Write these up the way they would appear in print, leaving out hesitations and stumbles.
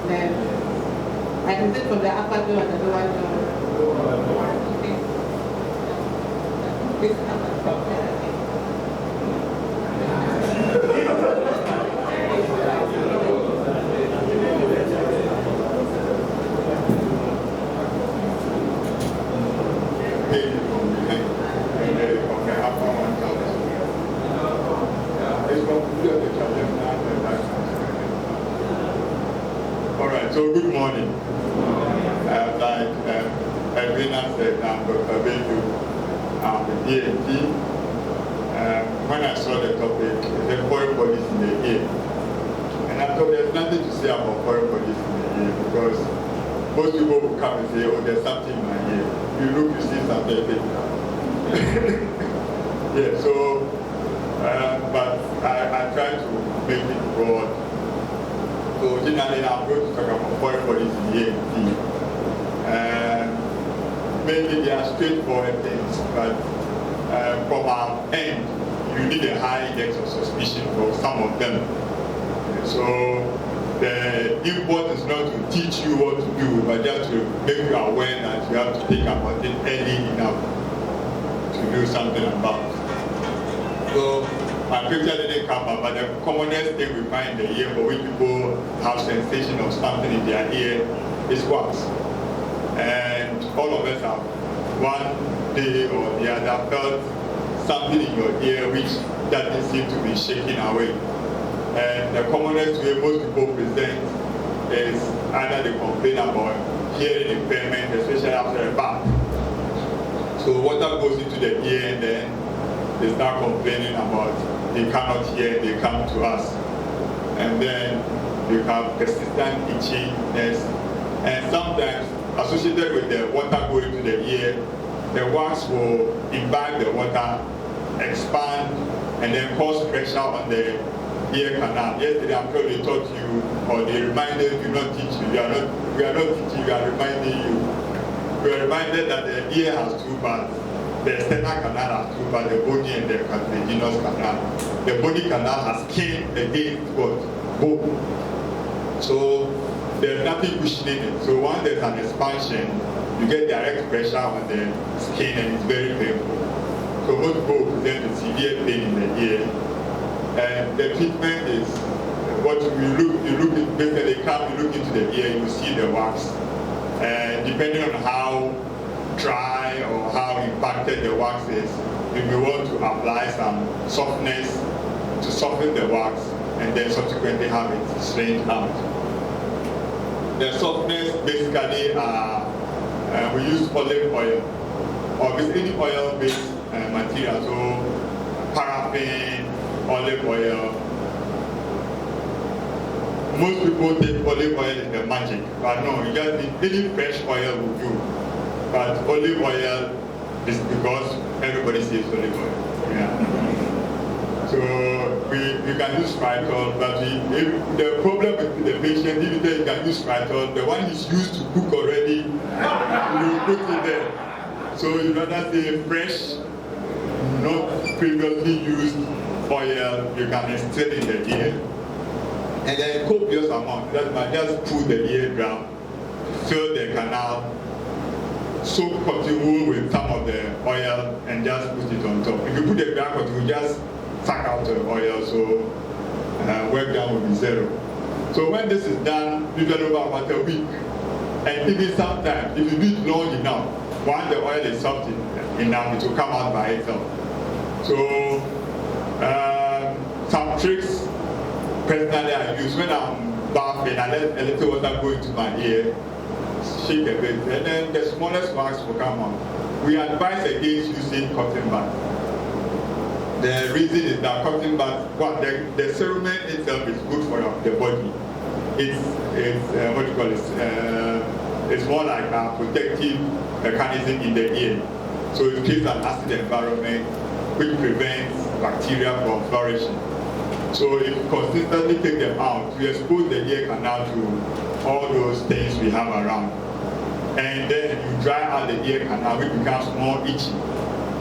Then I can sit from the upper door and the lower door. Okay. This So good morning. Like Edwina said, I'm Dr. Bello. I'm the DNP. When I saw the topic, the foreign bodies in the ear. And I thought there's nothing to say about foreign bodies in the ear because most people will come and say, oh, there's something in my ear. You look, you see something. Yeah, so, but I try to make it broad. So generally, I'm going to talk about foreign bodies in the ENT. Mainly they are straightforward things, but from our end, you need a high index of suspicion for some of them. So the import is not to teach you what to do, but just to make you aware that you have to think about it early enough to do something about it. So my picture didn't come up, but the commonest thing we find in the ear for which people have sensation of something in their ear is wax. And all of us have one day or the other felt something in your ear which doesn't seem to be shaking away. And the commonest way most people present is either they complain about hearing impairment, especially after a bath. So water goes into the ear and then they start complaining about they cannot hear, they come to us. And then you have persistent itchiness. And sometimes associated with the water going to the ear, the wax will imbibe the water, expand, and then cause pressure on the ear canal. Yesterday I'm sure they taught you, or they reminded you, not teach you. We are not teaching you, we are reminding you. We are reminded that the ear has two parts. The external canal has two parts, the body and the cartilaginous canal. The body canal has skin against what? Bone. So there's nothing cushioning it. So once there's an expansion, you get direct pressure on the skin and it's very painful. So most people present with severe pain in the ear. And the treatment is what you look basically you look into the ear, you see the wax. And depending on how dry or how impacted the wax is, you may want to apply some softness to soften the wax and then subsequently have it strained out. The softness basically we use olive oil or with any oil-based material, so paraffin, olive oil. Most people think olive oil is the magic, but no, you just need any fresh oil will do. But olive oil is because everybody says olive oil. Yeah. So we can use Spritol, but the problem with the patient, if you can use Spritol, the one he's used to cook already, you put it there. So you rather say fresh, not previously used oil, you can instill in the ear. And then copious amount, that might just pull the ear down, fill the canal, soak cotton wool with some of the oil and just put it on top. If you put the black cotton wool, just suck out the oil, so work down will be zero. So when this is done, usually about a week, and even sometimes, if you do it long enough, once the oil is soft enough, it will come out by itself. So some tricks personally I use when I'm bathing, I let a little water go into my ear, shake a bit, and then the smallest wax will come out. We advise against using cotton bud. The reason is that cotton bud, well, the cerumen itself is good for the body. It's what you call it? It's more like a protective mechanism in the ear. So it creates an acid environment which prevents bacteria from flourishing. So if you consistently take them out, you expose the ear canal to all those things we have around. And then you dry out the ear canal, which becomes more itchy.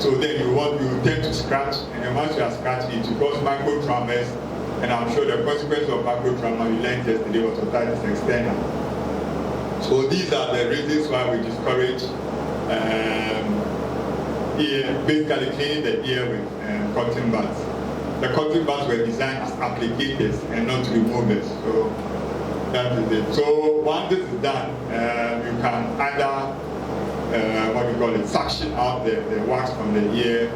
So then you tend to scratch, and then once you are scratching it, you cause micro traumas And I'm sure the consequence of macrotrauma you learned yesterday was otitis externa. So these are the reasons why we discourage basically cleaning the ear with cotton buds. The cotton buds were designed as applicators and not removers. So that is it. So once this is done, you can either suction out the wax from the ear,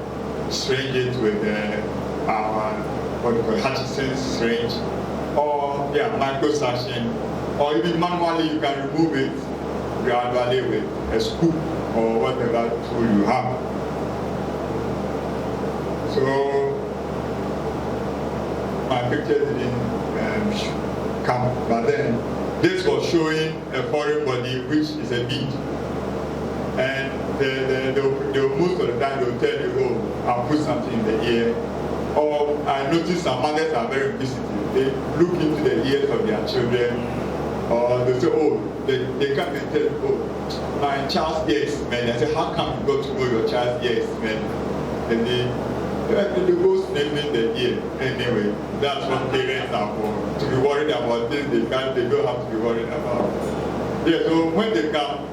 syringe it with Hutchinson's syringe, or micro suction, or even manually you can remove it gradually with a scoop or whatever tool you have. So my picture didn't come, but then this was showing a foreign body which is a bead. And they'll most of the time they'll tell you, oh, I'll put something in the ear. Or I notice some mothers are very inquisitive. They look into the ears of their children, or they say, oh, they come and tell, oh, my child's ear is smelling. I say, how come you got to know your child's ear is smelling? And they go sniffing the ear. Anyway, that's what parents are for. To be worried about this, they don't have to be worried about. Yeah, so when they come,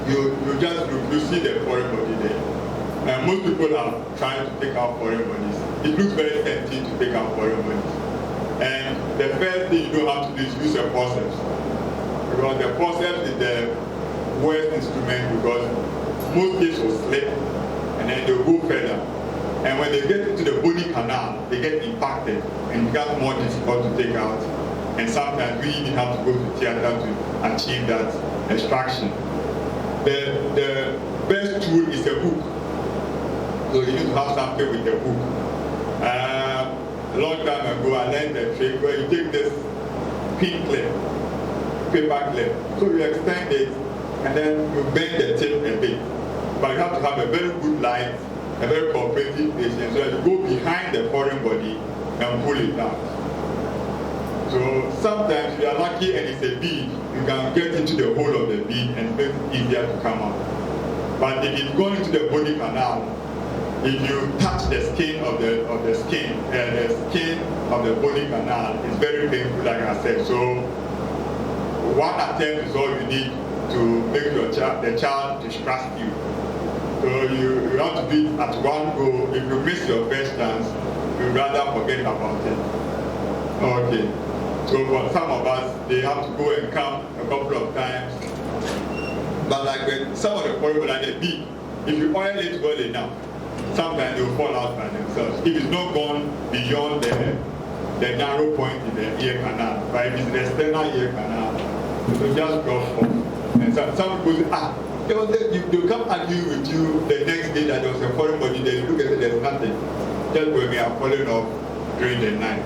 you just look, you see the foreign body there. And most people are trying to take out foreign bodies. It looks very tempting to take out foreign bodies. And the first thing you don't have to do is use a forceps. Because the forceps is the worst instrument, because most kids will slip and then they'll go further. And when they get into the bony canal, they get impacted and it becomes more difficult to take out. And sometimes we even have to go to theater to achieve that extraction. The best tool is a hook. So you need to have something with the hook. A long time ago, I learned a trick where you take this pin clip, paper clip, so you extend it and then you bend the tip a bit. But you have to have a very good light, a very cooperative patient, so that you go behind the foreign body and pull it out. So sometimes if you are lucky and it's a bead, you can get into the hole of the bead and make it easier to come out. But if it's going into the body canal, if you touch the skin of the skin of the body canal, it's very painful, like I said. So one attempt is all you need to make the child distrust you. So you have to do it at one go. If you miss your first chance, you'd rather forget about it. Okay. So for some of us, they have to go and come a couple of times. But like when some of the foreign like the beak, if you oil it well enough, sometimes they will fall out by themselves. If it's not gone beyond the narrow point in the ear canal, but if it's the external ear canal, it will just drop off. And some people say, they'll come argue with you the next day that there was a foreign body there. You look at it, there's nothing. Just when we are falling off during the night.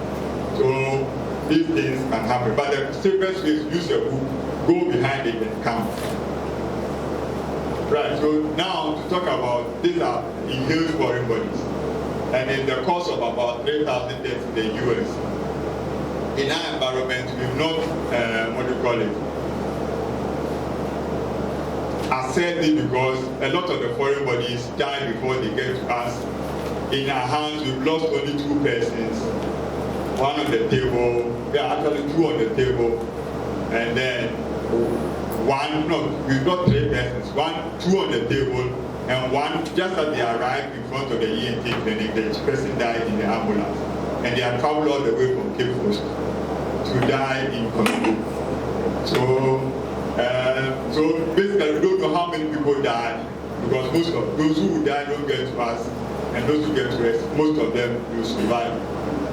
So these things can happen. But the safest way is use your hook, go behind it and come. Right, so now to talk about, these are inhaled foreign bodies. And in the course of about 3,000 deaths in the US, in our environment, we've not, assessed it, because a lot of the foreign bodies die before they get to us. In our hands, we've lost only 2 persons. One on the table, actually 2 on the table, and then we've got 3 persons, 2 on the table, and 1 just as they arrived in front of the ENT clinic, the person died in the ambulance, and they had traveled all the way from Cape Coast to die in Congo. So basically, we don't know how many people died, because most of those who die don't get to us, and those who get to us, most of them will survive.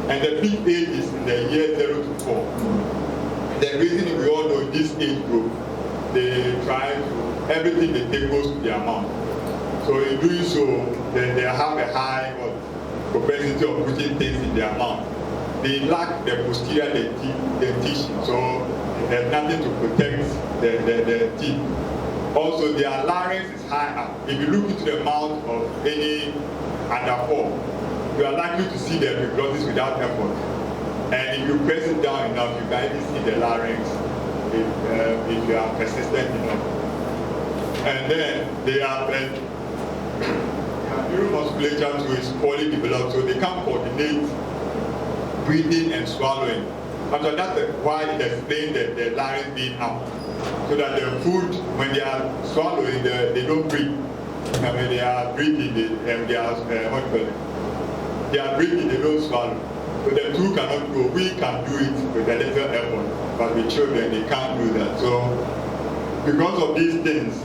And the peak age is in the year 0 to 4. The reason we all know this age group, they try to, everything they take goes to their mouth. So in doing so, they have a high propensity of putting things in their mouth. They lack the posterior dentition, so there's nothing to protect the teeth. Also, their larynx is high up. If you look into the mouth of any under 4, you are likely to see the epiglottis without effort. And if you press it down enough, you can even see the larynx if you are persistent enough. And then they are neuromusculature too is poorly developed, so they can't coordinate breathing and swallowing. And so that's why it explains the larynx being up. So that the food, when they are swallowing, they don't breathe. And when they are breathing, they are breathing, they don't swallow. So the two cannot go. We can do it with a little effort, but with children, they can't do that. So because of these things,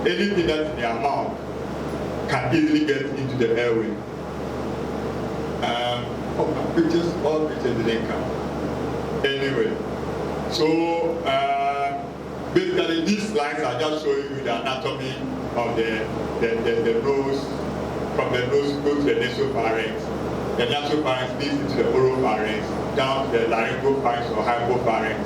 anything that's in their mouth can easily get into the airway. All pictures didn't come. Anyway, so basically these slides are just showing you the anatomy of the nose. From the nose goes to the nasopharynx. The nasopharynx leads into the oropharynx, down to the laryngopharynx or hypopharynx,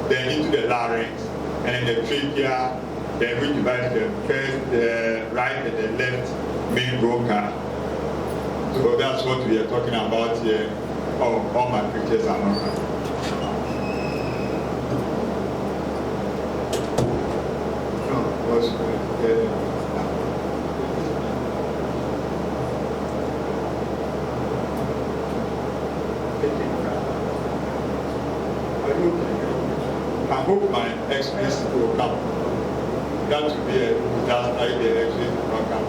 then into the larynx, and then the trachea, then we divide the first, the right and the left main bronchi. So that's what we are talking about here. Oh, all my pictures are not right. No, what's I hope my experience will come. That will be a disaster if the experience will not come.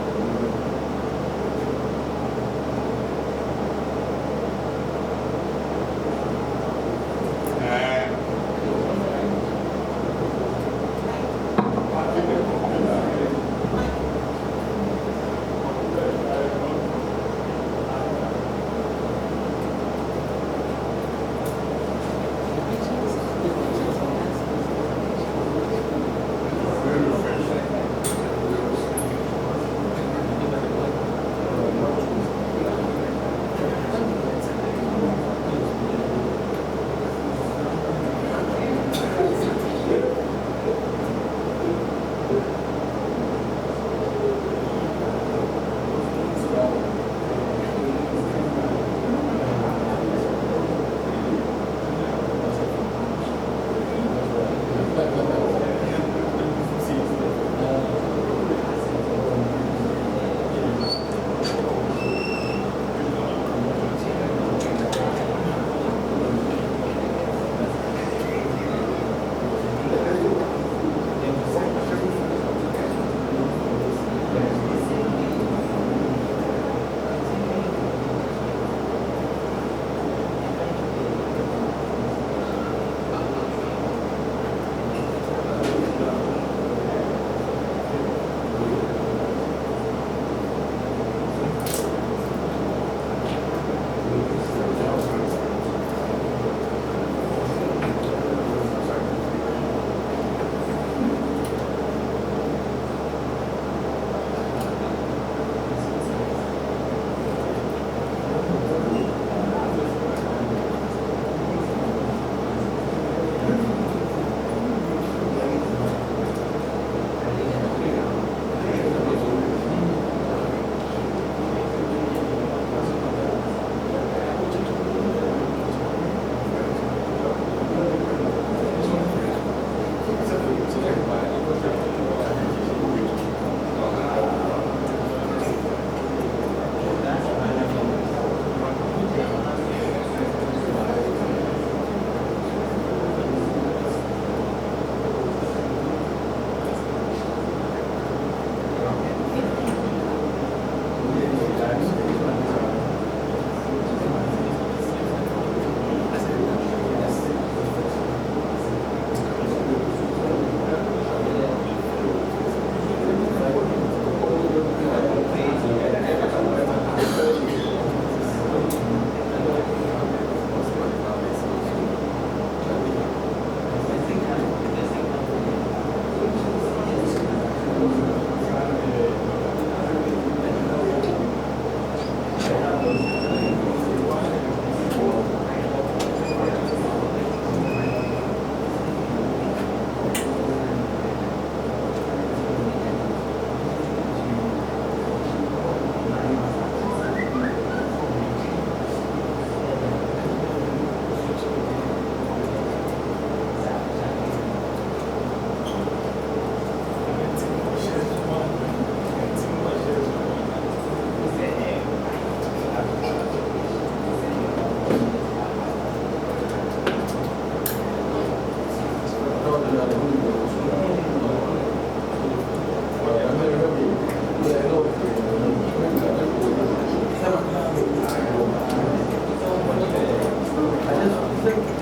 Thank you.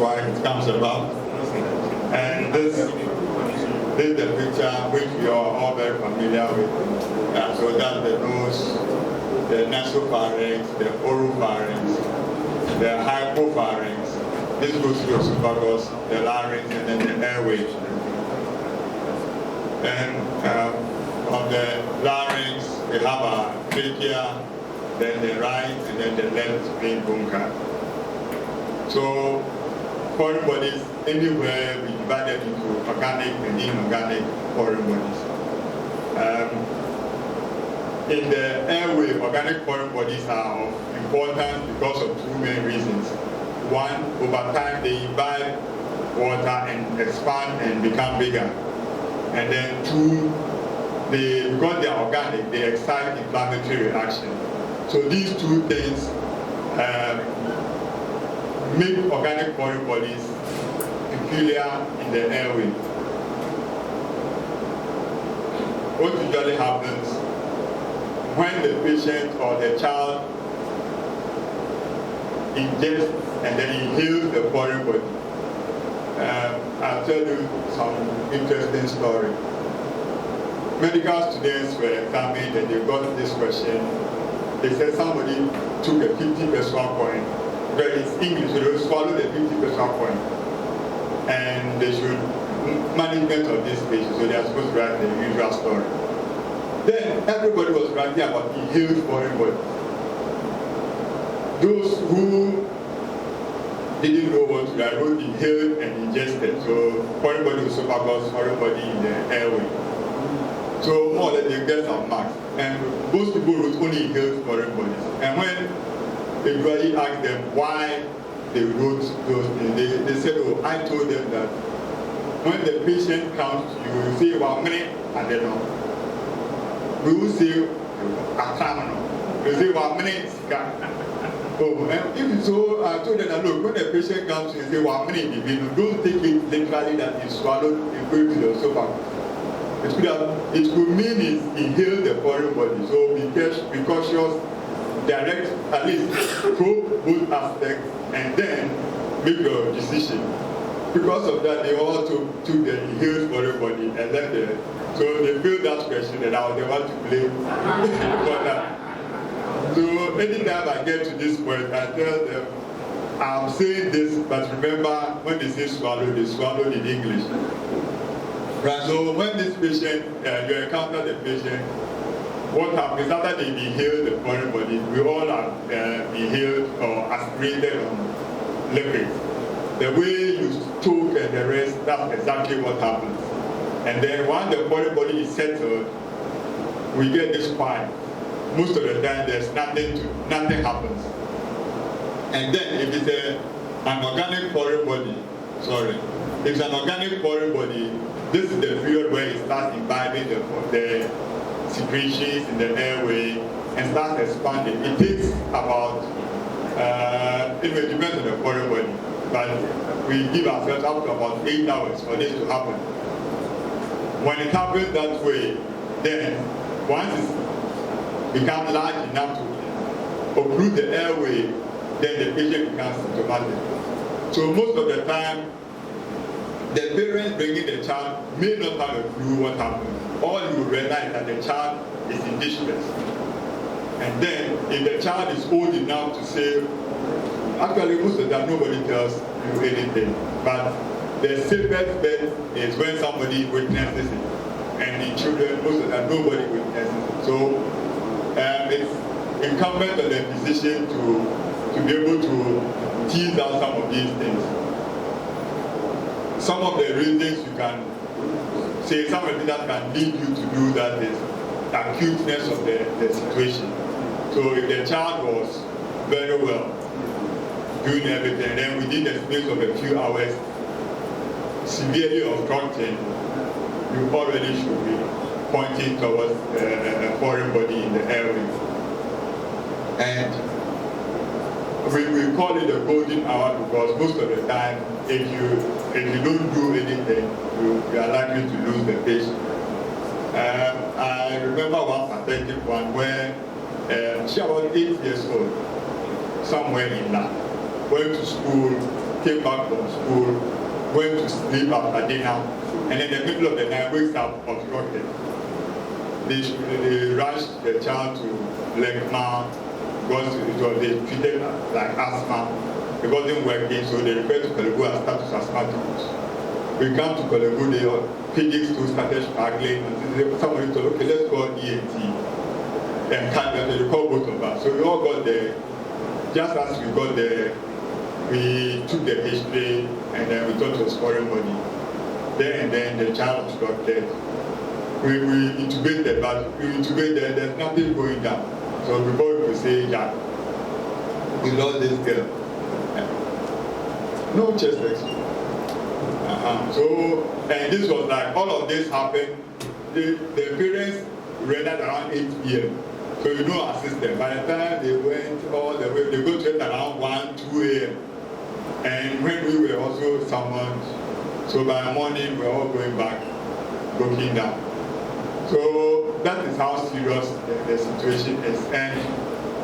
why it comes about. And this is the picture which we are all very familiar with. So that's the nose, the nasopharynx, the oropharynx, the hypopharynx. This goes to the esophagus, the larynx, and then the airway. And on the larynx, we have a trachea, then the right, and then the left main bronchi. So foreign bodies, anywhere we divide them into organic and inorganic foreign bodies. In the airway, organic foreign bodies are of importance because of two main reasons. One, over time they imbibe water and expand and become bigger. And then two, because they are organic, they excite inflammatory reaction. So these two things make organic foreign bodies peculiar in the airway. What usually happens when the patient or the child ingests and then inhales the foreign body? I'll tell you some interesting story. Medical students were examined and they got this question. They said somebody took a 50% coin. But it's English, so they will swallow the 50% coin. And they should management of this patient, so they are supposed to write the usual story. Then everybody was writing about inhaled foreign body. Those who didn't know what to write wrote inhaled and ingested. So foreign body was esophagus, foreign body in the airway. So more or less they get some marks. And most people wrote only inhaled foreign bodies. And when everybody asked them why they wrote those things, they said, oh, I told them that when the patient comes to you, you say 1 minute, and then we will say a criminal. You say 1 minute, oh, and if so, I told them that look, when the patient comes to you, say 1 minute, don't take it literally that he swallowed and go to the esophagus. It could mean it's inhaled the foreign body. So be cautious, direct, at least probe both aspects, and then make your decision. Because of that, they all took the inhaled foreign body and then so they failed that question and I was the one to blame for that. So anytime I get to this point, I tell them, I'm saying this, but remember when they say swallow, they swallow in English. Right, so when this patient, you encounter the patient, what happens after they inhale the foreign body, we all are inhaled or aspirated on liquids. The way you choke and the rest, that's exactly what happens. And then once the foreign body is settled, we get this quiet. Most of the time there's nothing happens. And then if it's an organic foreign body, if it's an organic foreign body, this is the period where it starts imbibing the secretions in the airway and starts expanding. It takes about, it depends on the foreign body, but we give ourselves up to about 8 hours for this to happen. When it happens that way, then once it's become large enough to occlude the airway, then the patient becomes symptomatic. So most of the time, the parents bringing the child may not have a clue what happened. All you realize that the child is in distress. And then, if the child is old enough to say, actually most of the time nobody tells you anything. But the safest bet is when somebody witnesses it. And in children, most of the time nobody witnesses it. So it's incumbent on the physician to be able to tease out some of these things. Some of the reasons you can say, some of the things that can lead you to do that is the acuteness of the situation. So if the child was very well, doing everything, then within the space of a few hours, severely obstructing, you already should be pointing towards a foreign body in the airway. And we call it the golden hour because most of the time, if you don't do anything, you are likely to lose the patient. I remember one pathetic one where she was 8 years old, somewhere in London, went to school, came back from school, went to sleep after dinner, and in the middle of the night wakes up obstructed. They rushed the child to Lekma because they treated like asthma. It wasn't working, so they referred to Kolego as status asthmaticus. We come to Kolego, the physics too started struggling, and somebody told, okay, let's call ENT. And they called both of us. So we all got there. Just as we got there, we took the history, and then we thought it was foreign body. Then the child obstructed. We intubated, but we intubated, there's nothing going down. So before we could say, yeah, we lost this girl. No chest x-ray. So, and this was like, all of this happened, the parents rendered around 8 p.m. So you know our system. By the time they went all the way, they go to it around 1, 2 a.m. And when we were also summoned, so by morning we're all going back, broken down. So that is how serious the situation is. And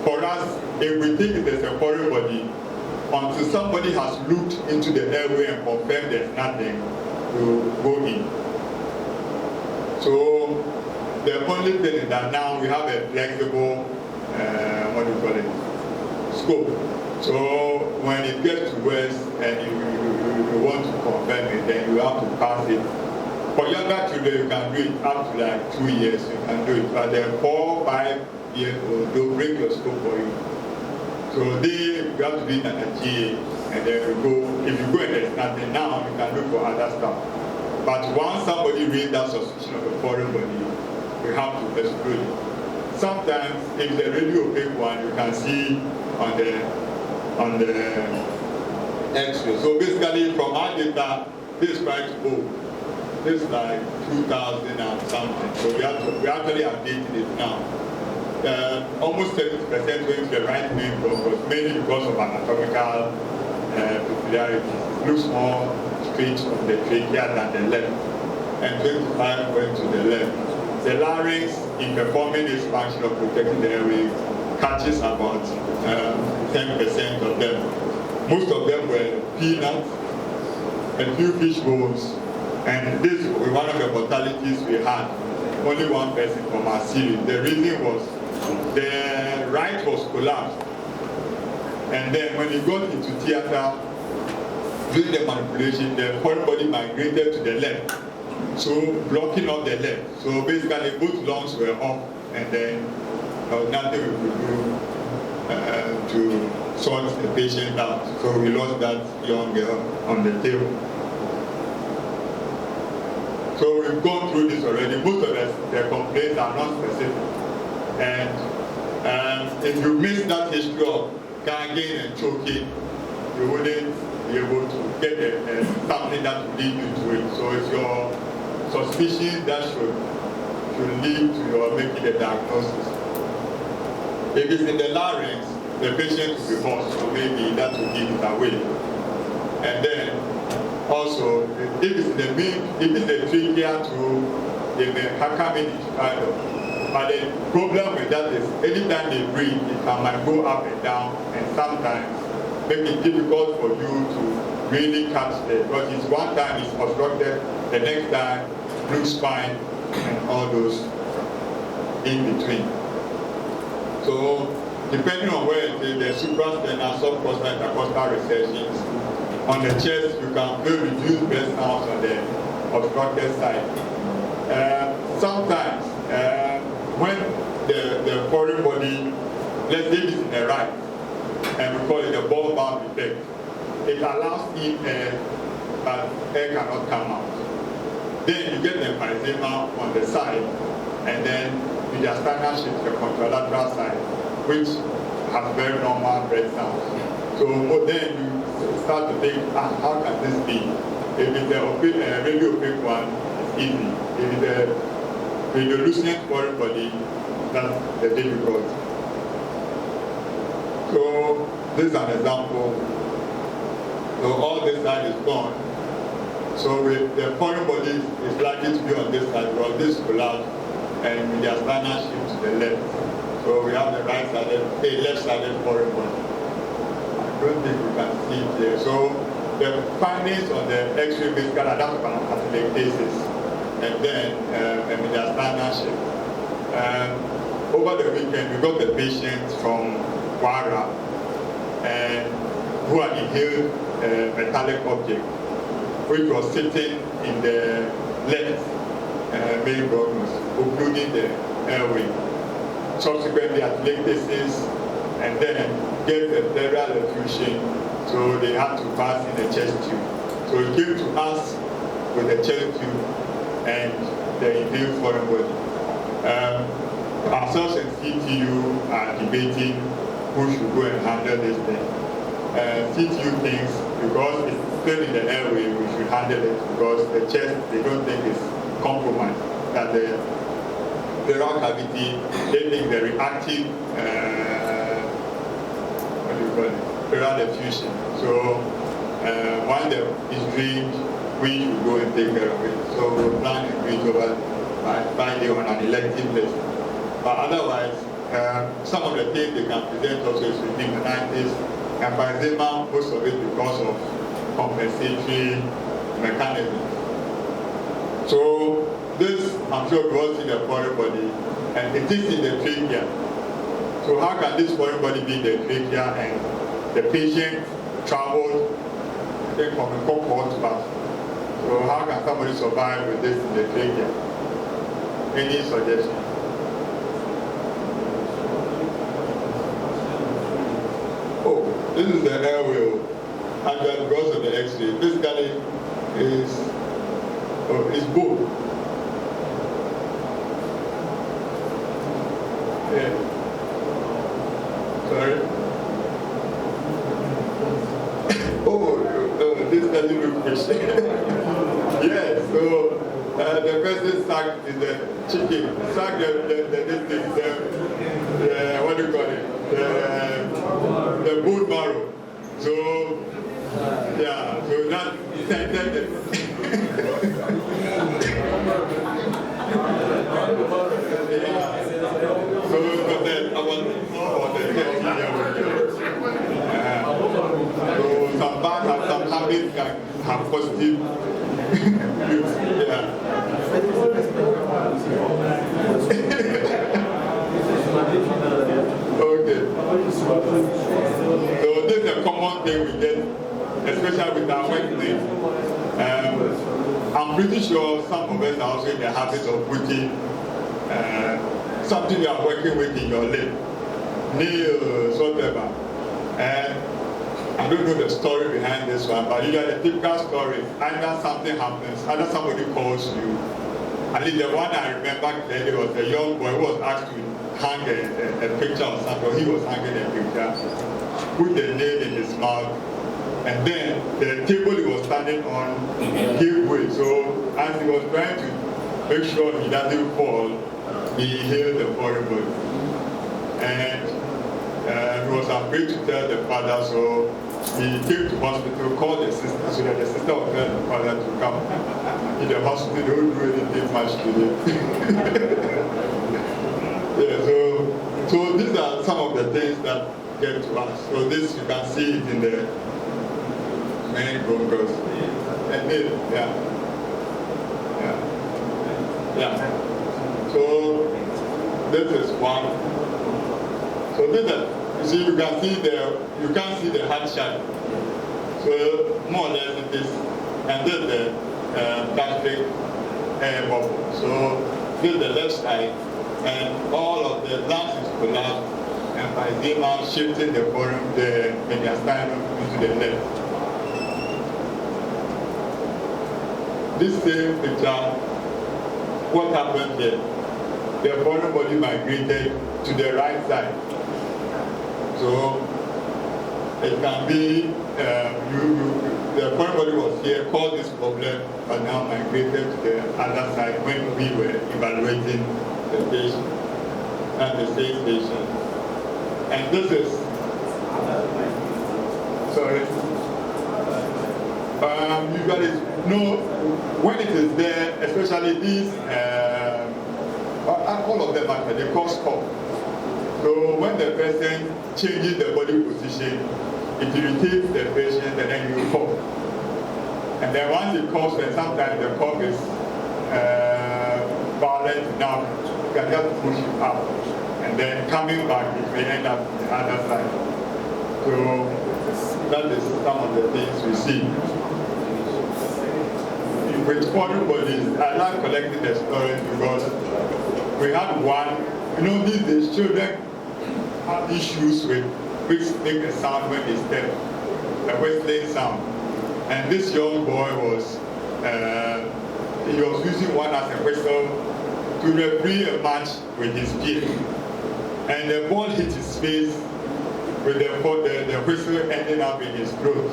for us, if we think there's a foreign body, until somebody has looked into the airway and confirmed there's nothing, to go in. So the only thing is that now we have a flexible, scope. So when it gets to West and you want to confirm it, then you have to pass it. For younger children, you can do it up to like 2 years, you can do it. But then 4, 5 years old, they'll break your scope for you. So you have to do it at a GA, and then you go, if you go and there's nothing now, you can look for other stuff. But once somebody reads that suspicion of a foreign body, you have to exclude it. Sometimes, if it's a radio opaque one, you can see on the X-ray. So basically, from our data, this is quite old. This is like 2000 and something. So we actually updated it now. Almost 70% went to the right main was mainly because of anatomical peculiarities. It looks more straight from the trachea than the left, and 25 went to the left. The larynx, in performing this function of protecting the airway, catches about 10% of them. Most of them were peanuts, a few fish bones, and this was one of the mortalities we had. Only one person from our series. The reason was the right was collapsed, and then when he got into theater, doing the manipulation, the whole body migrated to the left, so blocking off the left. So basically both lungs were off, and then nothing we could do to sort the patient out. So we lost that young girl on the table. So we've gone through this already. Most of the complaints are not specific. And if you miss that history of gagging and choking, you wouldn't be able to get something that will lead you to it. So it's your suspicion that should lead to your making a diagnosis. If it's in the larynx, the patient will be hoarse, so maybe that will give it away. And then also, if it's the trachea too, they may come in kind of. But the problem with that is anytime they breathe, it might go up and down, and sometimes make it difficult for you to really catch it. Because it's one time it's obstructed, the next time loose spine and all those in between. So depending on where it is, the suprasternal, subcostal, intercostal recessions. On the chest, you can feel reduced breath sounds on the obstructed side. Sometimes, when the foreign body, let's say it's in the right, and we call it the ball valve effect, it allows in air, but air cannot come out. Then you get the emphysema on the side, and then the diasternal shift the contralateral side, which has very normal breath sounds. So then you start to think, how can this be? If it's a radio opaque one, it's easy. If it's a radiolucent foreign body, that's the difficulty. So this is an example. So all this side is gone. So the foreign body is likely to be on this side, because this collapsed, and with the diasternal shift to the left. So we have the left-sided foreign body. I don't think we can see it here. So the findings on the X-ray basically adapt on atelectasis and then mediastinal shift. Over the weekend, we got the patient from Wara and who had inhaled a metallic object which was sitting in the left main bronchus, occluding the airway. Subsequently, atelectasis, and then get the pleural effusion, so they had to pass in the chest tube. So it came to us with the chest tube and the inhaled foreign body. Ourselves and CTU are debating who should go and handle this thing. CTU thinks because it's still in the airway, we should handle it because the chest, they don't think is compromised. That the pleural cavity, they think the reactive, pleural effusion. So when it's drained, we should go and take care of it. So we plan to do it over Friday on an elective list. But otherwise, some of the things they can present also is with pneumonitis, emphysema, most of it because of compensatory mechanisms. So this, I'm sure we all see the foreign body, and it is in the trachea. So how can this foreign body be in the trachea and the patient traveled from the cohort back? So how can somebody survive with this in the trachea? Any suggestion? Oh, this is the airway. And because of the X-ray, basically is both. Yeah. Sorry. This doesn't look fish. Yes, so the person sack is the chicken. Sack the what do you call it? The bone marrow. So yeah, so that So then I want for the so some bad have some habits can have positive yeah. Okay. So this is a common thing we get, especially with our workplace. I'm pretty sure some of us are also in the habit of putting something you are working with in your lip, nails, whatever. And I don't know the story behind this one, but you got a typical story. Either something happens, either somebody calls you. At least the one I remember clearly was a young boy who was asked to hang a picture of something. He was hanging a picture, put the nail in his mouth, and then the table he was standing on gave way. So as he was trying to make sure he doesn't fall, he inhaled the foreign body. And he was afraid to tell the father, so he came to hospital, called the sister, so that the sister would tell the father to come. In the hospital, they don't do anything much to him. Yeah, so these are some of the things that get to us. So this, you can see it in the main bronchus. And this, yeah. So this is one. So this is, you see, you can't see the heart shape. So more or less it is, and then the gastric air bubble. So this is the left side, and all of the lungs is collapsed, and emphysema shifting the foreign, the mediastinum into the left. This same picture, what happened here? The foreign body migrated to the right side. So it can be the foreign body was here, caused this problem, but now migrated to the other side when we were evaluating the patient and the same patient. And this is, sorry, you guys know when it is there, especially these, all of them actually, they cause cough. So when the person changes the body position, it irritates the patient and then you cough. And then once it coughs, and sometimes the cough is violent enough, you can just push it up. And then coming back, it may end up the other side. So that is some of the things we see. With foreign bodies, I like collecting the stories because we had one, these days children have issues with which make a sound when they step, a whistling sound. And this young boy was using one as a whistle to referee a match with his peer. And the ball hit his face with the whistle ending up in his throat.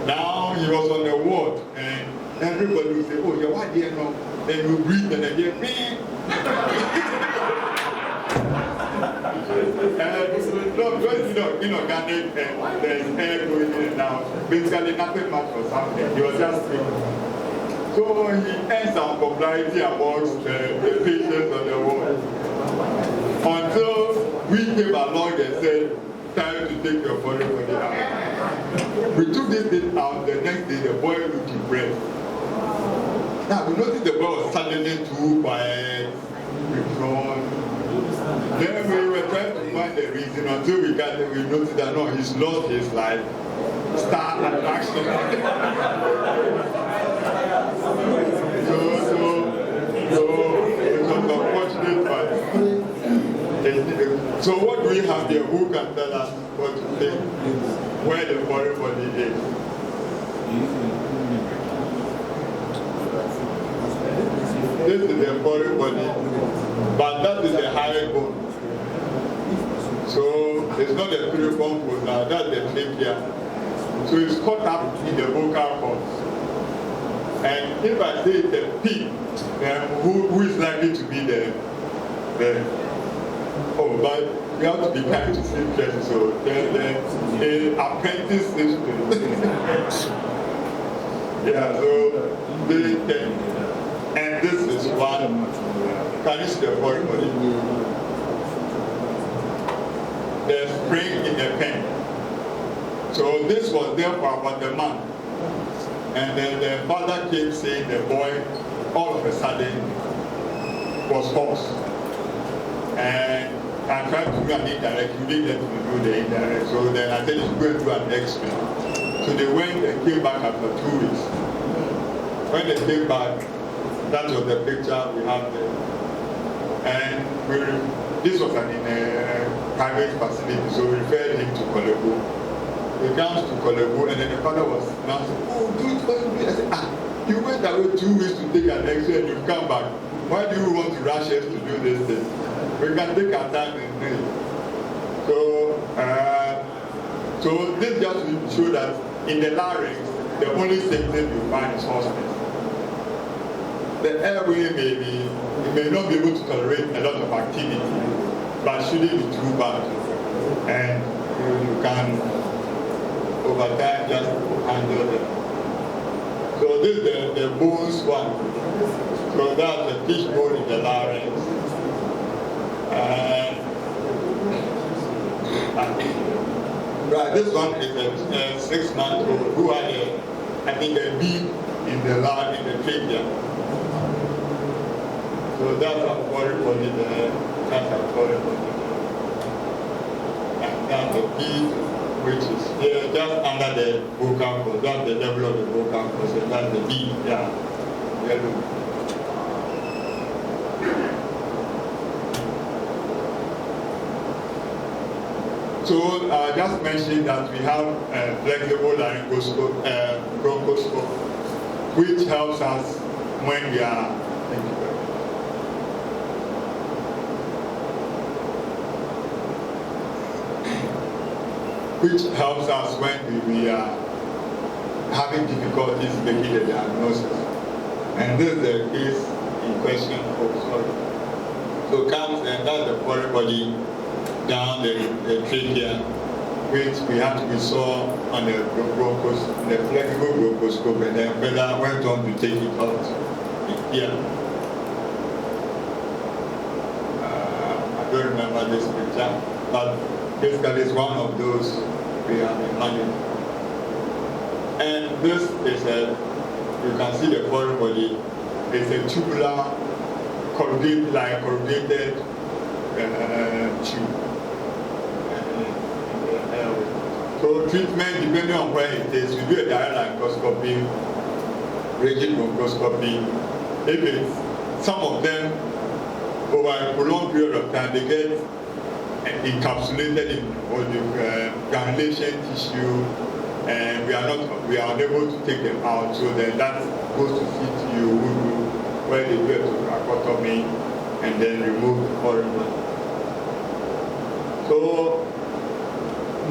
Now he was on the ward, and everybody would say, oh, you're what, dear, no? Then you breathe, and then you me. Ghana, there's air going in and out. Basically, nothing much was happening. He was just thinking. So he earned some popularity amongst the patients on the ward. Until we came along and said, time to take your body out. We took this thing out. The next day, the boy looked depressed. Now, we noticed the boy was suddenly too quiet, withdrawn. Then we were trying to find the reason until we noticed that no, he's lost his life. Star attraction. so it was unfortunate, but so what do we have here? Who can tell us what to think, where the foreign body is? This is the foreign body, but that is the higher bone. So it's not the piriform bone now, that's the trachea. So it's caught up in the vocal cords. And if I say the P, then who is likely to be the oh, but you have to be kind to sleep first, so the apprentice is yeah, so and this is one. Can you see the foreign body? The spring in the pen. So this was there for about a month. And then the father came saying the boy all of a sudden was hoarse. And I tried to do an indirect, you didn't let me do the indirect. So then I said, you should go and do an X-ray. So they went and came back after 2 weeks. When they came back, that was the picture we have there. And this was in a private facility, so we referred him to Kolebu. He comes to Kolebu, and then the father was now saying, oh, do it for me. I said, you went away 2 weeks to take an X-ray and you've come back. Why do you want to rush us to do this thing? We can take our time and do it. So this just will show that in the larynx, the only symptom you find is hoarseness. The airway may not be able to tolerate a lot of activity, but shouldn't be too bad. And you can, over time, just handle them. So this is the bones one. So that's the fish bone in the larynx. Right, this one is a 6-month-old who had I think a bead in the trachea. So that's a foreign body there. That's a foreign body. And that's the bead which is here just under the vocal cord. That's the level of the vocal cord. So that's the bead, yeah. Yellow. So I just mentioned that we have a flexible laryngoscope, bronchoscope, which helps us when we are, thank you very much. Which helps us when we are having difficulties making the diagnosis. And this is the case in question. Oh, sorry. So comes and that's the foreign body down the trachea, which we saw on the flexible bronchoscope, and then further went on to take it out here. I don't remember this picture, but basically it's one of those we have imagined. And this is you can see the foreign body. It's a tubular, corrugated tube. So treatment, depending on where it is, you do a direct laryngoscopy, rigid bronchoscopy. If it's, some of them, over a prolonged period of time, they get encapsulated in granulation tissue, and we are unable to take them out. So then that goes to CTU, where they do a thoracotomy and then remove the foreign one. So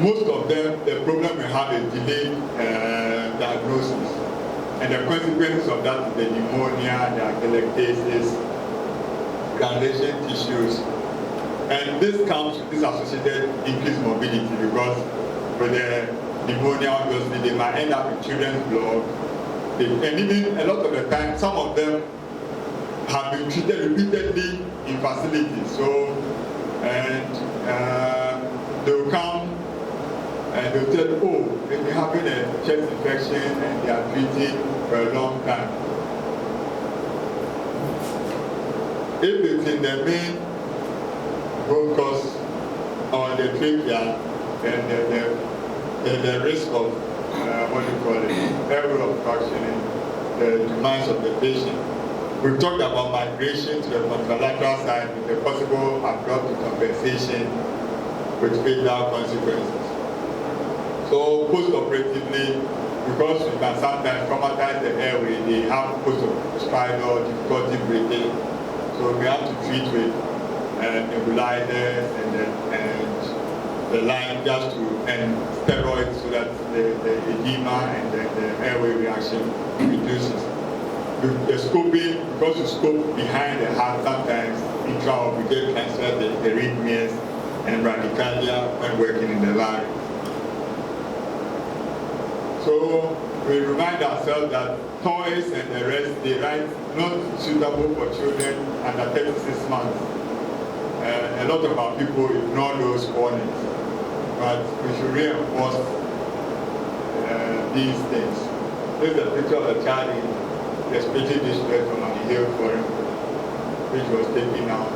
most of them, the problem we have is delayed diagnosis, and the consequences of that is the pneumonia, the atelectasis, granulation tissues, and this comes with this associated increased morbidity, because with the pneumonia, obviously they might end up in children's blood, and even a lot of the time, some of them have been treated repeatedly in facilities. So, and they will come and they'll tell you, oh, they've been having a chest infection and they are treating for a long time. If it's in the main bronchus or the trachea, then there's the risk of airway obstruction and the demise of the patient. We've talked about migration to the contralateral side with a possible abrupt compensation with fatal consequences. So post-operatively, because we can sometimes traumatize the airway, they have post-stridor difficulty breathing. So we have to treat with nebulizers and the line just to and steroids so that the edema and the airway reaction reduces. The scoping, because you scope behind the heart, sometimes intra-orbital transfer the arrhythmias and bradycardia when working in the larynx. So we remind ourselves that toys and the rest, they are not suitable for children under 36 months. A lot of our people ignore those warnings, but we should reinforce these things. This is a picture of a child in respiratory distress from an inhaled foreign, which was taken out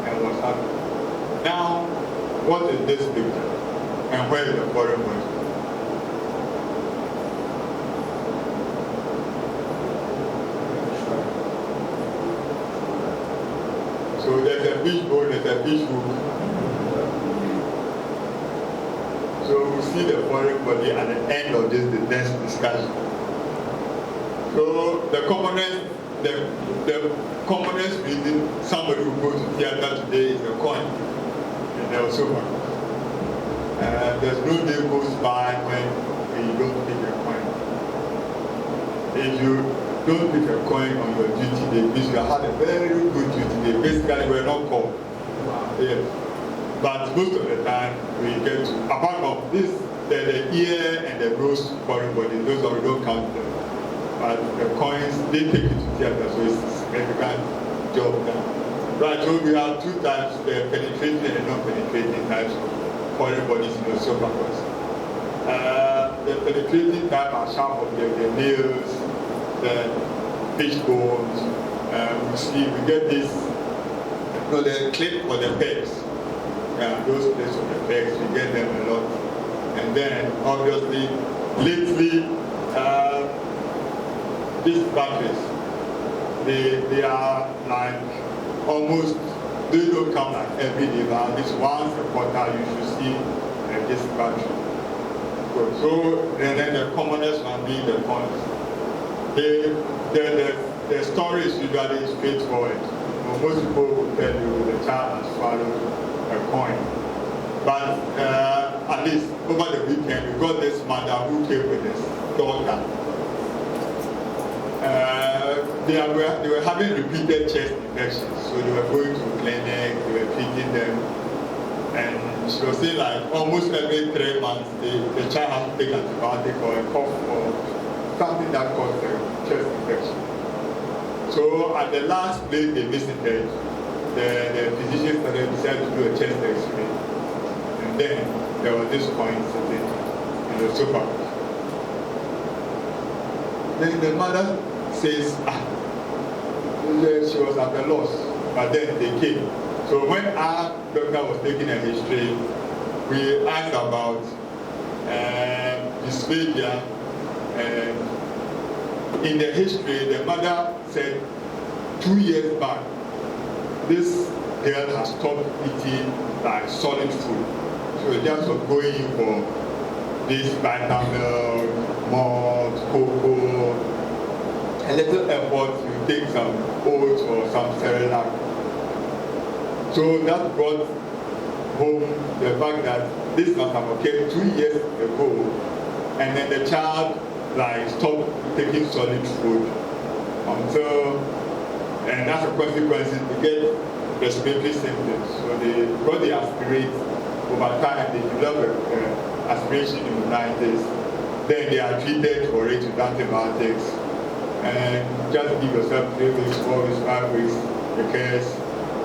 and was happy. Now, what is this picture? And where is the foreign body? So there's a fish bone, there's a fish hook. So we see the foreign body at the end of this next discussion. So the commonest reason somebody will go to theater today is a coin in the sofa. There's no day goes by when you don't pick a coin. If you don't pick a coin on your duty day, because you had a very good duty day. Basically, we're not called. Yes. But most of the time, we get to, apart from this, the ear and the nose foreign body, those are, we don't count them. But the coins, they take it to theater, so it's a significant job done. Right, so we have two types, the penetrating and the non-penetrating types of foreign bodies in the esophagus. The penetrating type are sharp of the nails, the fish bones. We get this, the clip or the pegs. Those places of the pegs, we get them a lot. And then, obviously, lately, these batteries, they are like almost, they don't come like every day, but at least once a quarter you should see this battery. So, and then the commonest one being the coins. The story is usually straightforward. Most people will tell you the child has swallowed a coin. But at least over the weekend, we got this mother who came with his daughter. They were having repeated chest infections, so they were going to clinic, they were treating them, and she was saying like almost every 3 months the child has to take antibiotic or a cough or something that caused the chest infection. So at the last place they visited, the physician decided to do a chest x-ray, and then there was this coin sitting in the sofa. Then the mother says, she was at a loss, but then they came. So when our doctor was taking a history, we asked about dysphagia. In the history, the mother said 2 years back, this girl has stopped eating like solid food. So just was going in for this vitamin, malt, cocoa, a little effort, you take some oats or some Cerelac. So that brought home the fact that this must have occurred 2 years ago, and then the child like stopped taking solid food until, and as a consequence, they get respiratory symptoms. So because they aspirate over time, they develop aspiration pneumonitis. Then they are treated for it with antibiotics, and just give yourself 3 weeks, 4 weeks, 5 weeks, because,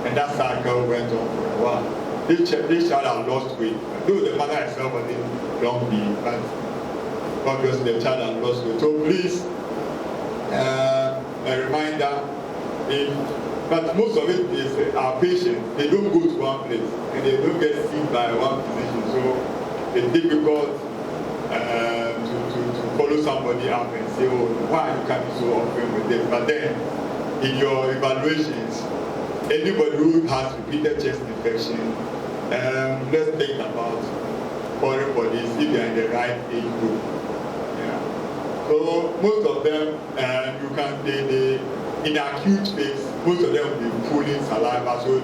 and that cycle went on for a while. This child had lost weight, though the mother herself was in long being, but obviously the child had lost weight. So please, a reminder, but most of it is our patients. They don't go to one place and they don't get seen by one physician. So it's difficult to follow somebody up and say, oh, why are you coming so often with this? But then in your evaluations, anybody who has repeated chest infection, let's think about foreign bodies if they are in the right age group. Yeah. So most of them, you can they in the acute phase, most of them will be pulling saliva. So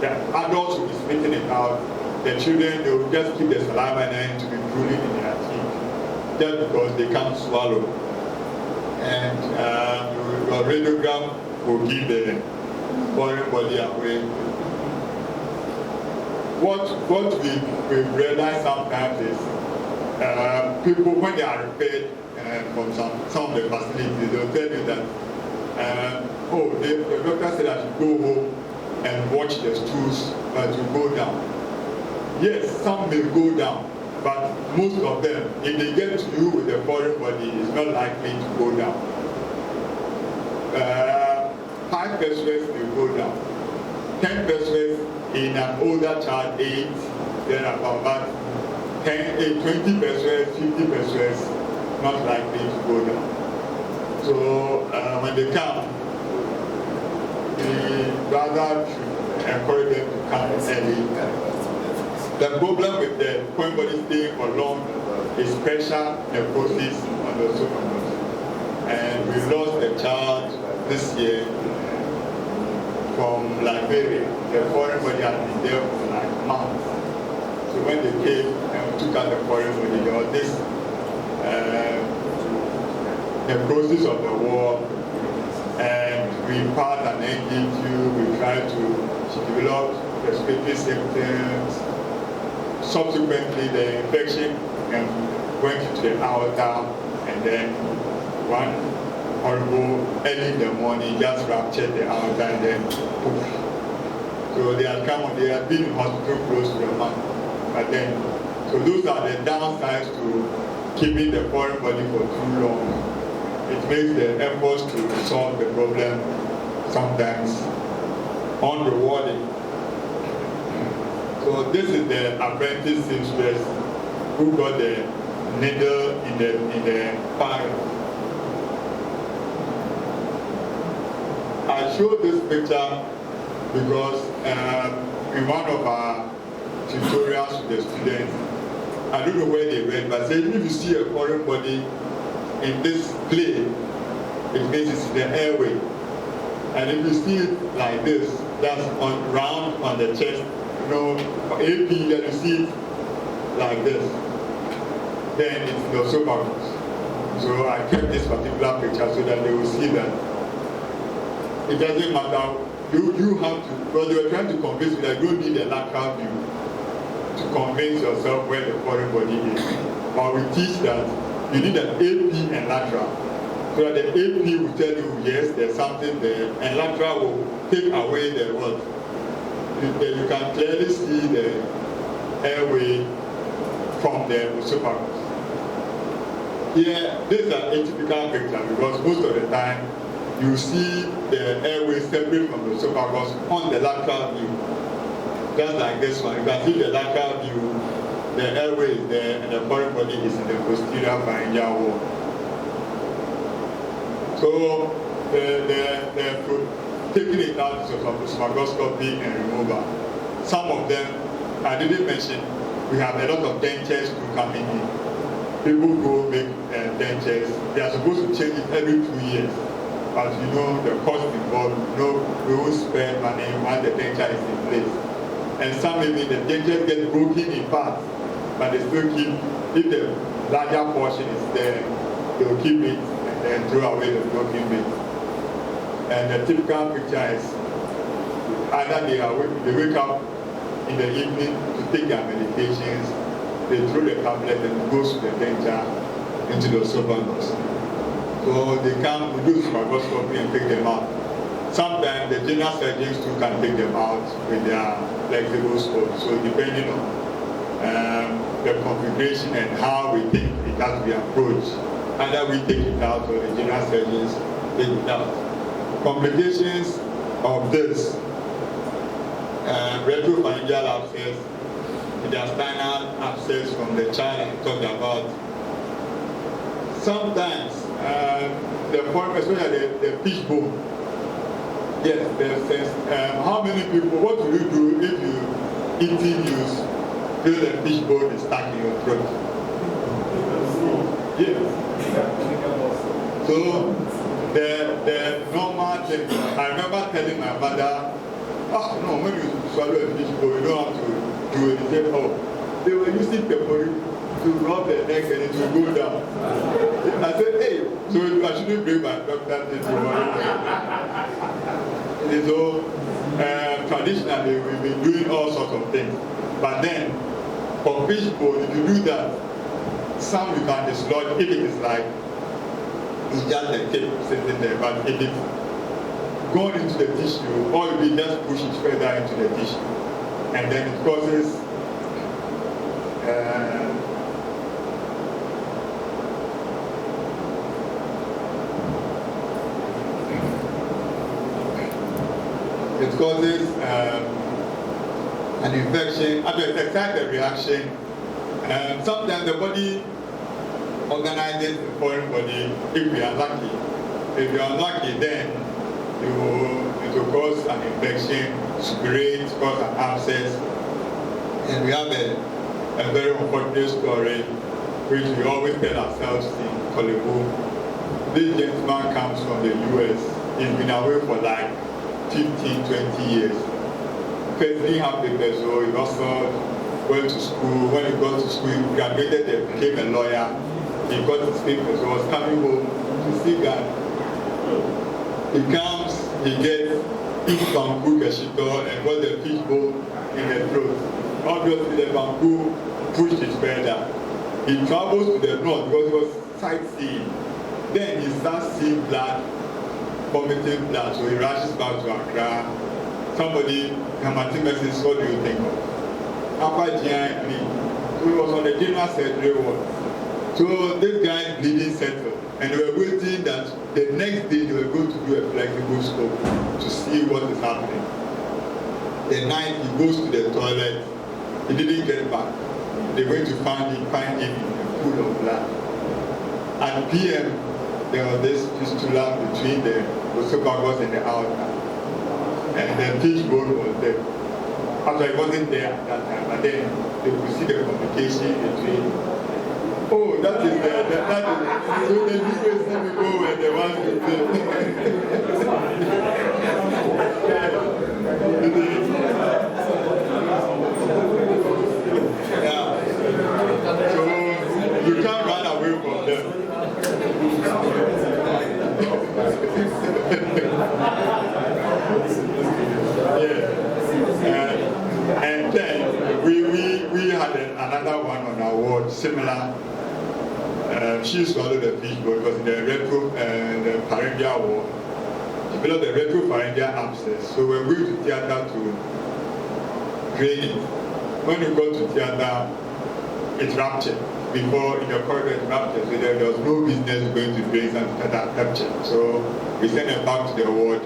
the adults will be spitting it out. The children, they will just keep the saliva and then to be pulling in their teeth, just because they can't swallow. And your radiogram will give the foreign body away. What we realize sometimes is people, when they are repaired from some of the facilities, they'll tell you that the doctor said I should go home and watch the stools to go down. Yes, some may go down, but most of them, if they get to you with a foreign body, it's not likely to go down. 5% will go down. 10% in an older child, 8, then about 20%, 50% not likely to go down. So when they come, we rather should encourage them to come early. The problem with the foreign body staying for long is pressure necrosis on the esophagus. And we lost a child this year from Liberia. The foreign body had been there for like months. So when they came and we took out the foreign body, there was this necrosis of the wall, and we passed an NG tube. We tried to, she developed respiratory symptoms. Subsequently, the infection went to the aorta, and then one horrible early in the morning just ruptured the aorta and then poof. So they had been in hospital close to a month. But then, so those are the downsides to keeping the foreign body for too long. It makes the efforts to solve the problem sometimes unrewarding. So this is the apprentice seamstress who got the needle in the fire. I showed this picture because in one of our tutorials with the students, I don't know where they read, but say if you see a foreign body in this plane, it means it's the airway. And if you see it like this, that's round on the chest, for AP, then you see it like this, then it's the esophagus. So I kept this particular picture so that they will see that it doesn't matter. You have to, well, they were trying to convince you that you don't need a lateral view to convince yourself where the foreign body is. But we teach that you need an AP and lateral. So that the AP will tell you, yes, there's something there, and lateral will take away the what? You can clearly see the airway from the esophagus. Here, this is an atypical picture because most of the time you see the airway separate from the esophagus on the lateral view. Just like this one, you can see the lateral view, the airway is there, and the foreign body is in the posterior pharyngeal wall. So, taking it out is from esophagoscopy and removal. Some of them, I didn't mention, we have a lot of dentures to coming in. People go make dentures. They are supposed to change it every 2 years. But you know, the cost involved, we won't spend money once the denture is in place. And some even the dentures get broken in parts, but they still keep, if the larger portion is there, they will keep it and then throw away the broken bit. And the typical picture is either they wake up in the evening to take their medications, they throw the tablet and it goes to the denture into the esophagus. So they come, we do esophagoscopy and take them out. Sometimes the general surgeons too can take them out with their flexible scope. So depending on the configuration and how we think it has to be approached, either we take it out or the general surgeons take it out. Complications of this retropharyngeal abscess, the spinal abscess from the child I talked about. Sometimes the form, especially the fishbone. Yes, how many people, what do you do if you eating news feel the fishbone is stuck in your throat? Yes. So the normal thing, I remember telling my mother, oh no, when you swallow a fishbone, you don't have to do it. They said, oh, they were using pepper to rub the neck and it will go down. I said, hey, so I shouldn't bring my doctor into so traditionally we've been doing all sorts of things. But then, for fishbone, if you do that, some you can dislodge if it is like, it's just a tip sitting there, but if it's gone into the tissue, all you just push it further into the tissue. And then it causes an infection, it excites a reaction. Sometimes the body organizes the foreign body if we are lucky. If you are unlucky, then it will cause an infection, spirit, cause an abscess. And we have a very unfortunate story which we always tell ourselves in Kolebu. This gentleman comes from the US. He's been away for like 15, 20 years. First didn't have papers, so he also went to school. When he got to school, he graduated and became a lawyer. He got his papers, so he was coming home to see God. He comes, he gets each bamboo keshito and got the fishbone in the throat. Obviously the bamboo pushed his further. He travels to the north because he was sightseeing. Then he starts seeing blood, vomiting blood, so he rushes back to Accra. Somebody, hematemesis, what do you think of? Upper GI bleed. So he was on the general surgery ward. So this guy bleeding settled. And they were waiting that the next day they were going to do a flexible scope to see what is happening. The night he goes to the toilet, he didn't get back. They went to find him in a pool of blood. At PM, there was this fistula between the esophagus and the aorta. And the fishbone was there. After it wasn't there at that time, but then they could see the communication between. Oh, that is so the difference let me go where the ones to yeah. So you can't run away from them. And then we had another one on our ward, similar. She swallowed the fishbone because the retropharyngeal wall developed the retropharyngeal abscess. So we're going to theater to drain it. When we got to theater, it ruptured. before in the corridor in Rapture, so there was no business going to drink and capture. So we sent her back to the ward,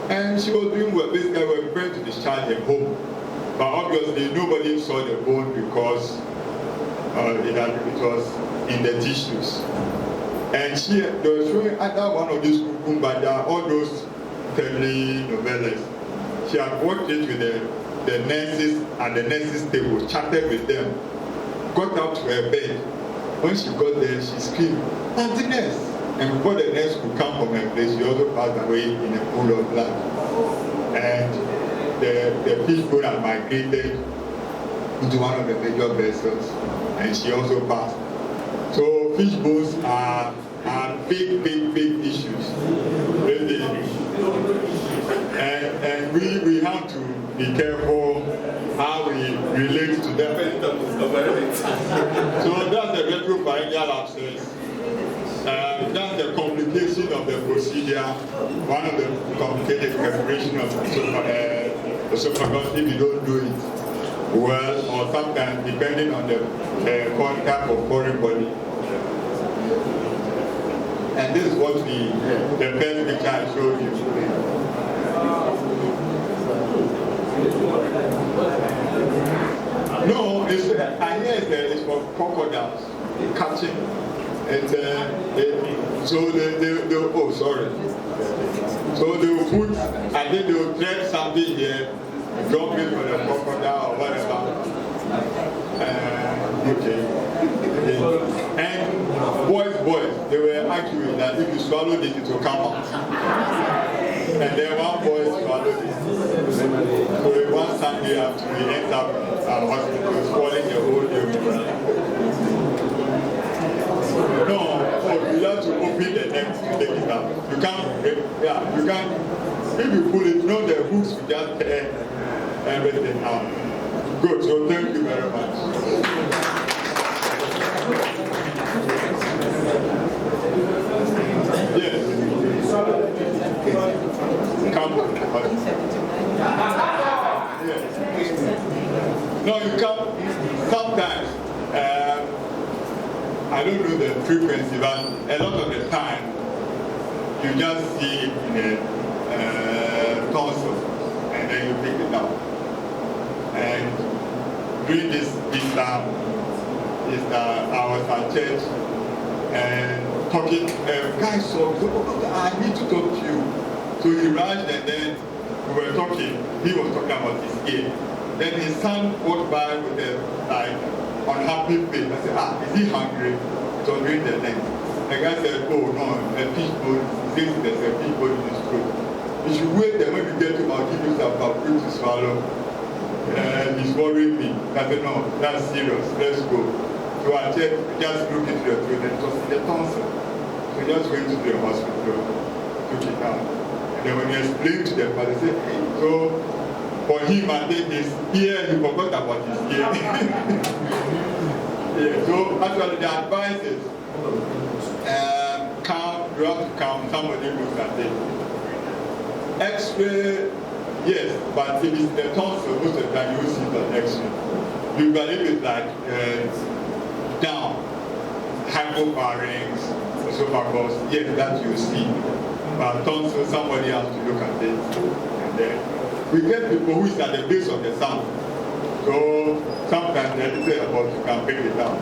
and she was doing well. Basically, we were preparing to discharge her home, but obviously nobody saw the bone because it was in the tissues. And they were showing either one of these kukumbada, all those family novellas. She had watched it with the nurses at the nurses' table, chatted with them, got up to her bed. When she got there, she screamed, "Auntie nurse!" And before the nurse could come from her place, she also passed away in a pool of blood. And the fish bone had migrated into one of the major vessels, and she also passed. So fish bones are big issues. Really. And we have to be careful how we relate to them. So that's the retropharyngeal abscess. That's the complication of the procedure. One of the complicated preparation of the esophagus if you don't do it well, or sometimes depending on the type of foreign body. And this is what the first picture I showed you. No, I hear it's for crocodiles catching. So they oh sorry. So they will put, I think they will thread something here, drop it for the crocodile or whatever. Okay. And boys, they were arguing that if you swallow this, it will come out. And then one boy swallowed it. So one Sunday after we ended up at hospital, swallowing the whole day. No, you have to open the neck to take it out. You can't, if you pull it, the hooks will just tear everything out. Good, so thank you very much. Yes. Come. Yes. No, you come sometimes. I don't know the frequency, but a lot of the time you just see it in a tonsil and then you pick it up. And during this time, I was at church and talking, guys, so I need to talk to you. So he rushed and then we were talking. He was talking about his ear. Then his son walked by with a unhappy face. I said, is he hungry? So during the next. The guy said, oh no, a fish bone, since there's a fish bone in his throat. You should wait and when you get him, I'll give you some fruit to swallow. He's worrying me. I said, no, that's serious, let's go. So I just looked into the throat and it was in the tonsil. So we just went to the hospital, took it out. And then when he explained to the father, he said, hey, so for him, I think his ear, he forgot about his ear. Yeah, so actually the advice is, you have to come, somebody looks at it. X-ray, yes, but if it's the tonsil, most of the time you will see the X-ray. You believe it's like down, hypopharynx, esophagus, yes, that you see. But tonsil, somebody has to look at it. And then we get people who is at the base of the sound. So sometimes they say about you can pick it up.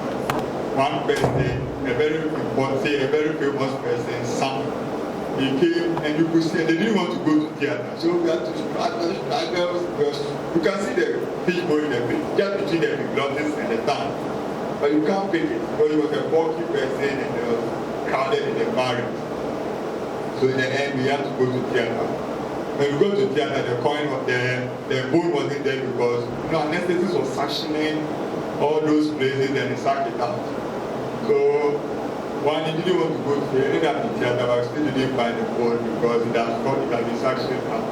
One person, a very important, a very famous person, sang. He came and you could see, they didn't want to go to theater. So we had to struggle. You can see the fish bone in the fish, just between the epiglottis and the tongue. But you can't pick it because he was a bulky person and it was crowded in the pharynx. So in the end, we had to go to theater. When we go to theater, the bone wasn't there because anesthetist was suctioning all those places and he sucked it out. So one, he didn't want to go to theater, ended up in theater, but still didn't find the bone because it had been suctioned out.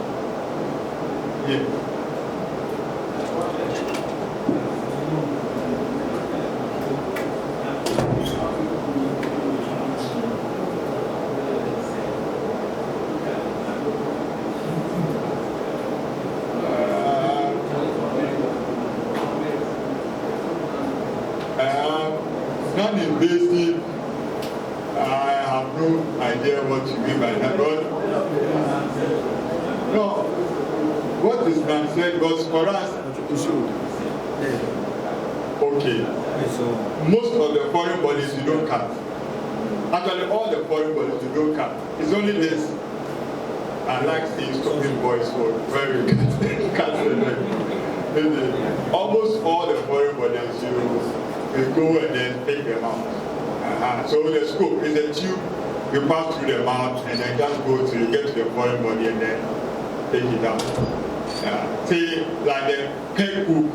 Yeah. non-invasive, I have no idea what you mean by that. But no, what is being said was for us. Okay. Most of the foreign bodies you don't cut. Actually, all the foreign bodies you don't cut. It's only this. I like seeing stopping boys for very good. Almost all the foreign bodies you go and then take them out. So the scope is a tube. You pass through the mouth and then just go till you get to the foreign body and then take it out. See, like the peg hook,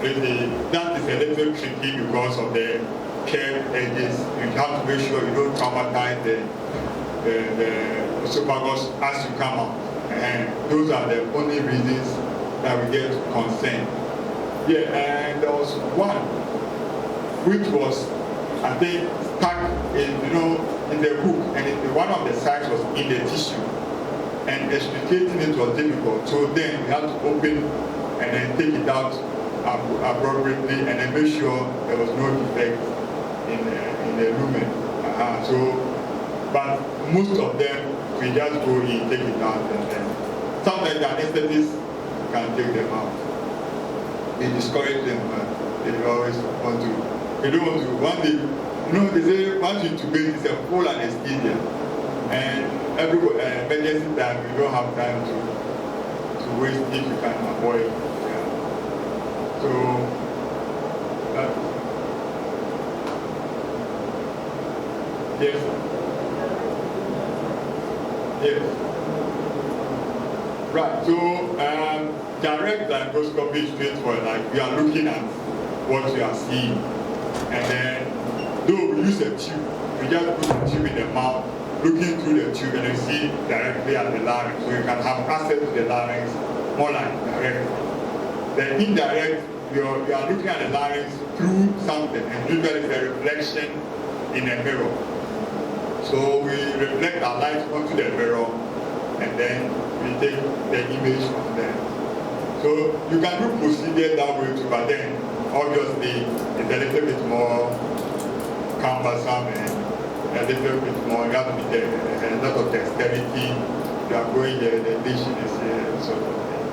that is a little tricky because of the curved edges. You have to make sure you don't traumatize the esophagus as you come out. And those are the only reasons that we get concerned. Yeah, and there was one which was, I think, stuck in, in the hook, and one of the sides was in the tissue, and extricating it was difficult. So then we had to open and then take it out appropriately, and then make sure there was no defect in the lumen. But most of them we just go in, take it out, and then sometimes the anesthetists can take them out. They discourage them, but they always want to. They don't want to. One day, they say once you intubate, it's a full anesthesia, and everybody, emergency time, you don't have time to waste if you can avoid. Yeah. So, yes, yes, right. So, direct endoscopy is straightforward. Like we are looking at what you are seeing, and then though we use a tube, we just put the tube in the mouth, looking through the tube, and then see directly at the larynx, so you can have access to the larynx more like direct. The indirect, you are looking at the larynx through something, and usually it's a reflection in a mirror. So we reflect our light onto the mirror, and then we take the image from there. So you can do procedure that way too, but then obviously it's a little bit more cumbersome and a little bit more, you have to be there, a lot of dexterity, you are going there, the diction is here, sort of thing.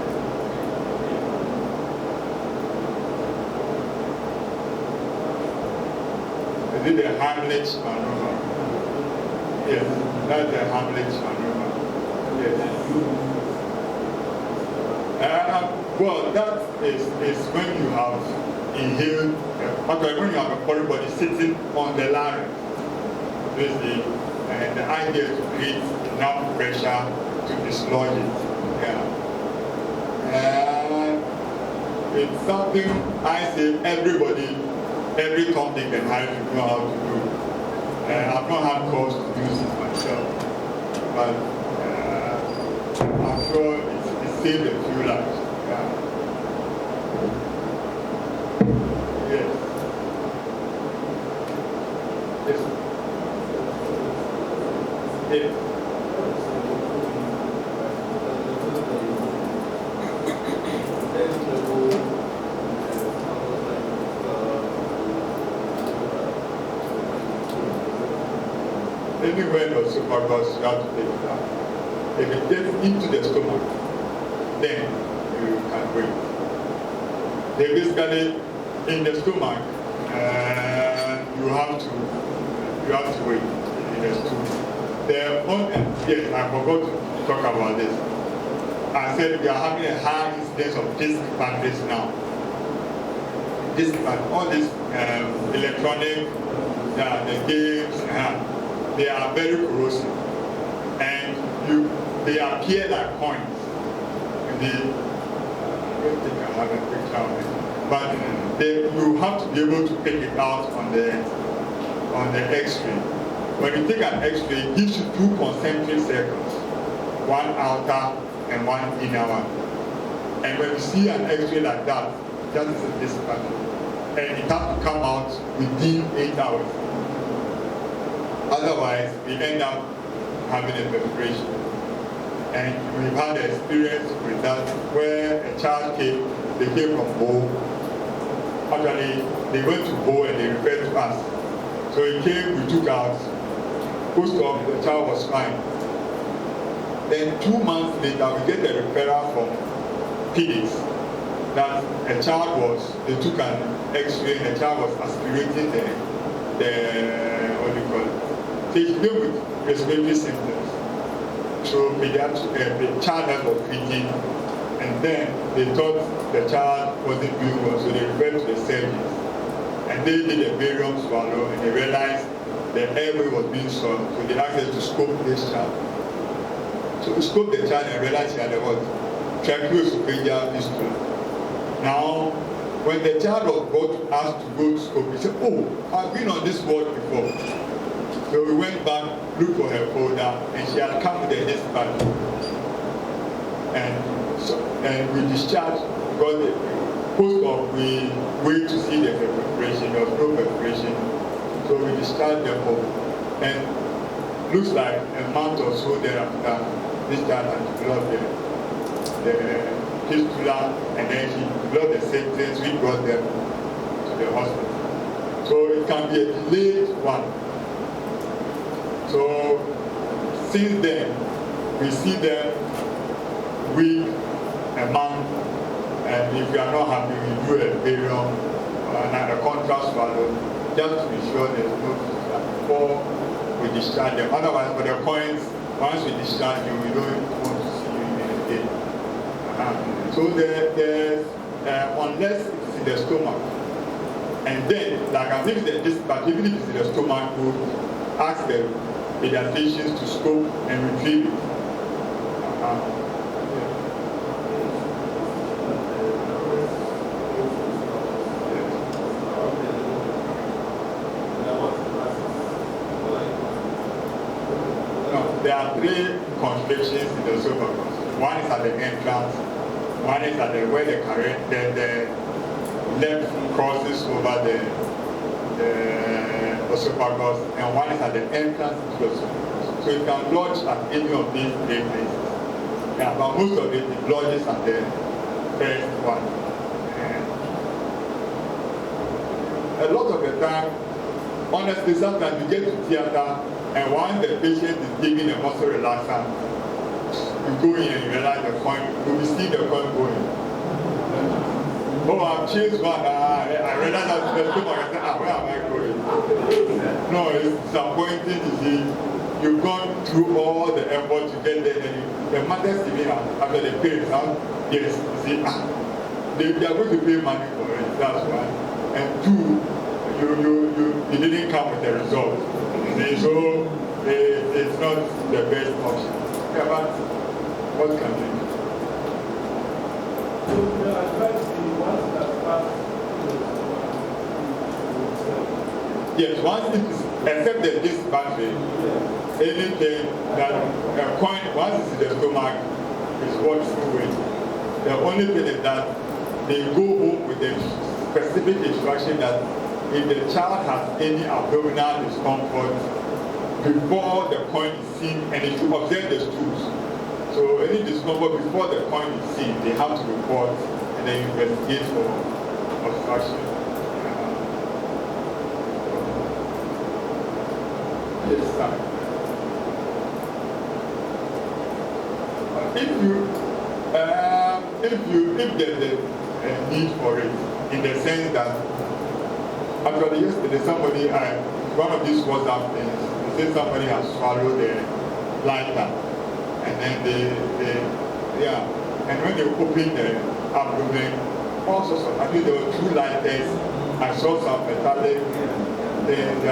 Is it the Heimlich maneuver? Yes, that's the Heimlich maneuver. Yes. Well, that is when you have inhaled, when you have a foreign body sitting on the larynx. And the idea is to create enough pressure to dislodge it. Yeah. It's something I say every topic can have to know how to do. I've not had cause to use it myself, but I'm sure it saved a few lives. Yeah. Yes. Yes. Yes. Anywhere the esophagus, you have to take it out. If it gets into the stomach, then you can breathe. They basically in the stomach, you have to wait in the stomach. Yes, I forgot to talk about this. I said we are having a high incidence of disc batteries now. All these electronic, the games, they are very corrosive, and they appear like coins. I don't think I have a picture of it, but you have to be able to pick it out on the X-ray. When you take an X-ray, it gives you two concentric circles, one outer and one inner one. And when you see an X-ray like that, that is a disc battery, and it has to come out within 8 hours. Otherwise, we end up having a perforation. And we've had an experience with that where a child they came from Bo. Actually, they went to Bo and they referred to us. So he came, we took out, post-op, the child was fine. Then 2 months later, we get a referral from pediatrics that a child was, they took an x-ray and the child was aspirating the what do you call it? So he came with respiratory symptoms. So the child that was treating, and then they thought the child wasn't doing well, so they referred to the surgeons. And they did a barium swallow and they realized the airway was being swallowed, so they asked us to scope this child. So we scoped the child and realized he had a what? Tracheoesophageal fistula. Now, when the child was asked to go to scope, he said, "Oh, I've been on this ward before." So we went back, looked for her folder, and she had come with a discharge. And we discharged, because the post-op, we wait to see the perforation. There was no perforation. So we discharged them home. And looks like a month or so thereafter, this child had developed the fistula, and then he developed the symptoms. We brought them to the hospital. So it can be a delayed one. So since then, we see them week, a month, and if we are not happy, we do a barium and a contrast swallow, just to be sure there's no fistula before we discharge them. Otherwise, for the points, once we discharge you, we don't want to see you in a day. So there's unless it's in the stomach, and then, like I think that this, but even if it's in the stomach, we'll ask the pediatricians to scope and retrieve it. There are 3 constrictions in the esophagus. One is at the entrance, one is at where the left crosses over the esophagus, and one is at the entrance to the esophagus. So it can lodge at any of these 3 places. Yeah, but most of it lodges at the first one. And a lot of the time, honestly, sometimes you get to theater, and once the patient is giving a muscle relaxant, you go in and you realize the coin, you see the coin going. Oh, I've changed one. I realized that the stomach. I said, where am I going? No, it's disappointing to see. You've gone through all the effort to get there, and the mother's giving after the parents out. Yes, you see, they are going to pay money for it. That's one. And 2, you didn't come with the result. So it's not the best option. Yeah, but what can we do? So the advice is once that passed. Yes, once it is accepted this battery, anything that a coin, once it's in the stomach, is what through it. The only thing is that they go home with a specific instruction that if the child has any abdominal discomfort before the coin is seen, and they should observe the stools. So any discomfort before the coin is seen, they have to report and then investigate for obstruction. Yes, sir. If there's a need for it, in the sense that actually yesterday somebody, one of these WhatsApp things, they said somebody has swallowed the lighter, and then and when they opened the abdomen, all sorts of, I think there were 2 lighters. I saw some metallic things.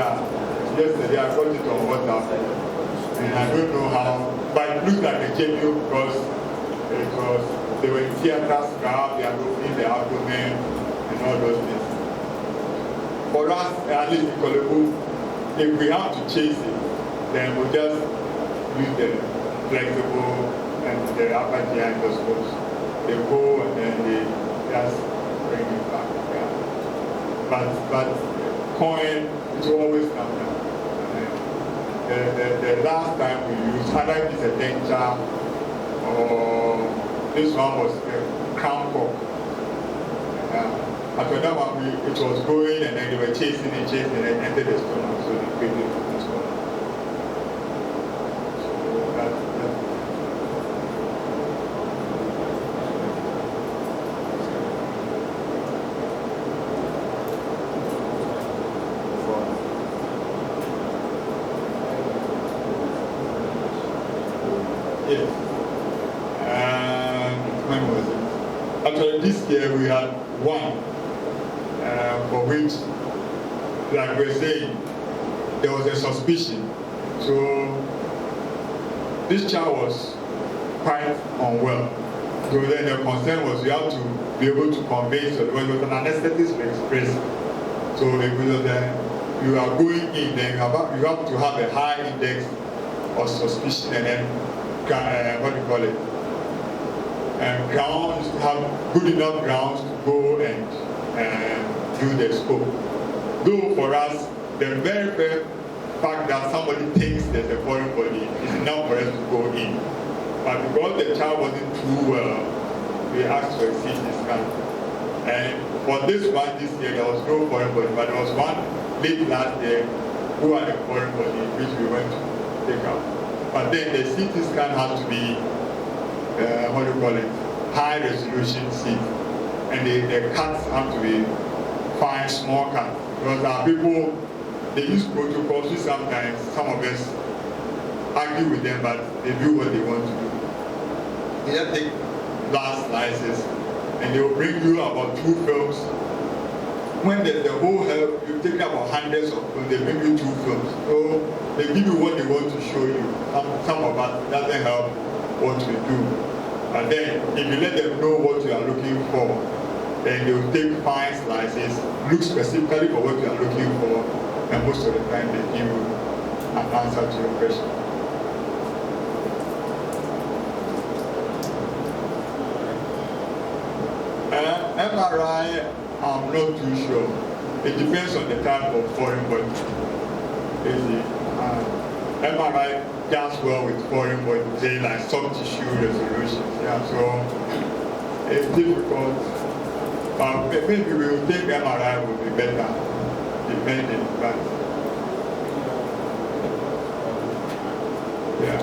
Yesterday I got it on WhatsApp, and I don't know how, but it looks like a genuine because they were in theater scrap, they are opening the abdomen and all those things. For us, at least in Kolebu, if we have to chase it, then we'll just use the flexible and the upper GI endoscopes. They go and then they just bring it back. Yeah. But coin, it will always come down. The last time we used, either it's a denture or this one was a crown cork. After that one, it was going, and then they were chasing and entered the stomach, so they picked it from the stomach. So that. Yes. When was it? Actually, this year we had one for which, like we're saying, there was a suspicion. So this child was quite unwell. So then the concern was you have to be able to convey, so when it was an anesthetist to express. So if you are going in, then you have to have a high index of suspicion, and then what do you call it? Grounds, have good enough grounds to go and do the scope. Though for us, the very fact that somebody thinks there's a foreign body is enough for us to go in. But because the child wasn't too well, we asked for a CT scan. And for this one this year, there was no foreign body, but there was one late last year who had a foreign body, which we went to take out. But then the CT scan has to be, what do you call it, high resolution CT. And the cuts have to be fine, small cuts. Because our people, they use protocols which sometimes some of us argue with them, but they do what they want to do. They just take glass slices and they will bring you about 2 films. When there's the whole help, you take about hundreds of films, they bring you 2 films. So they give you what they want to show you. Some of us doesn't help what we do. And then if you let them know what you are looking for, then they will take fine slices, look specifically for what you are looking for, and most of the time they give you an answer to your question. MRI, I'm not too sure. It depends on the type of foreign body. MRI does well with foreign body, say like soft tissue resolution. Yeah, so it's difficult. Maybe we will think MRI will be better, depending, but yeah.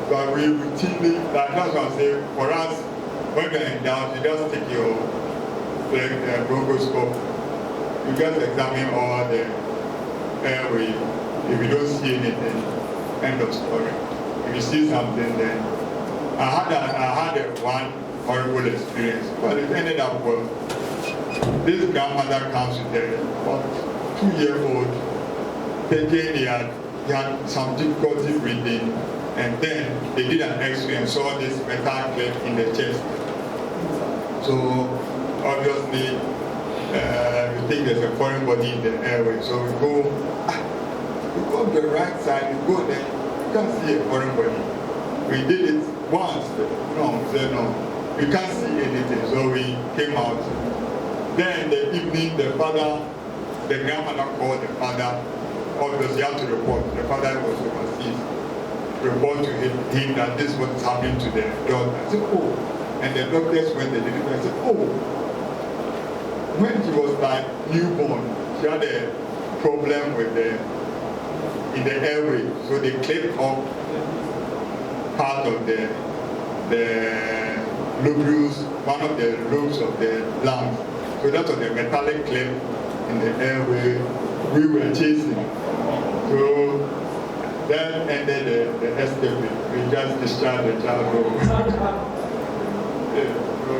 But we routinely, that's what I'm saying, for us, when we're in doubt, you just take your bronchoscope, you just examine all the airway. If you don't see anything, end of story. If you see something, then I had one horrible experience, but it ended up well. This grandmother comes with a 2-year-old, thinking he had some difficulty breathing, and then they did an X-ray and saw this metal plate in the chest. So obviously, we think there's a foreign body in the airway. So we go to the right side, we go there, you can't see a foreign body. We did it once, no, we can't see anything. So we came out. Then in the evening, the grandmother called the father. Obviously, you have to report. The father was overseas. Report to him that this is what's happening to the daughter. I said, oh. And the doctors went, they did it. I said, oh. When she was like newborn, she had a problem with in the airway. So they clipped off part of the lobules, one of the lobes of the lungs. So that was the metallic clip in the airway we were chasing. So that ended the escape. We just discharged the child home. Yeah, so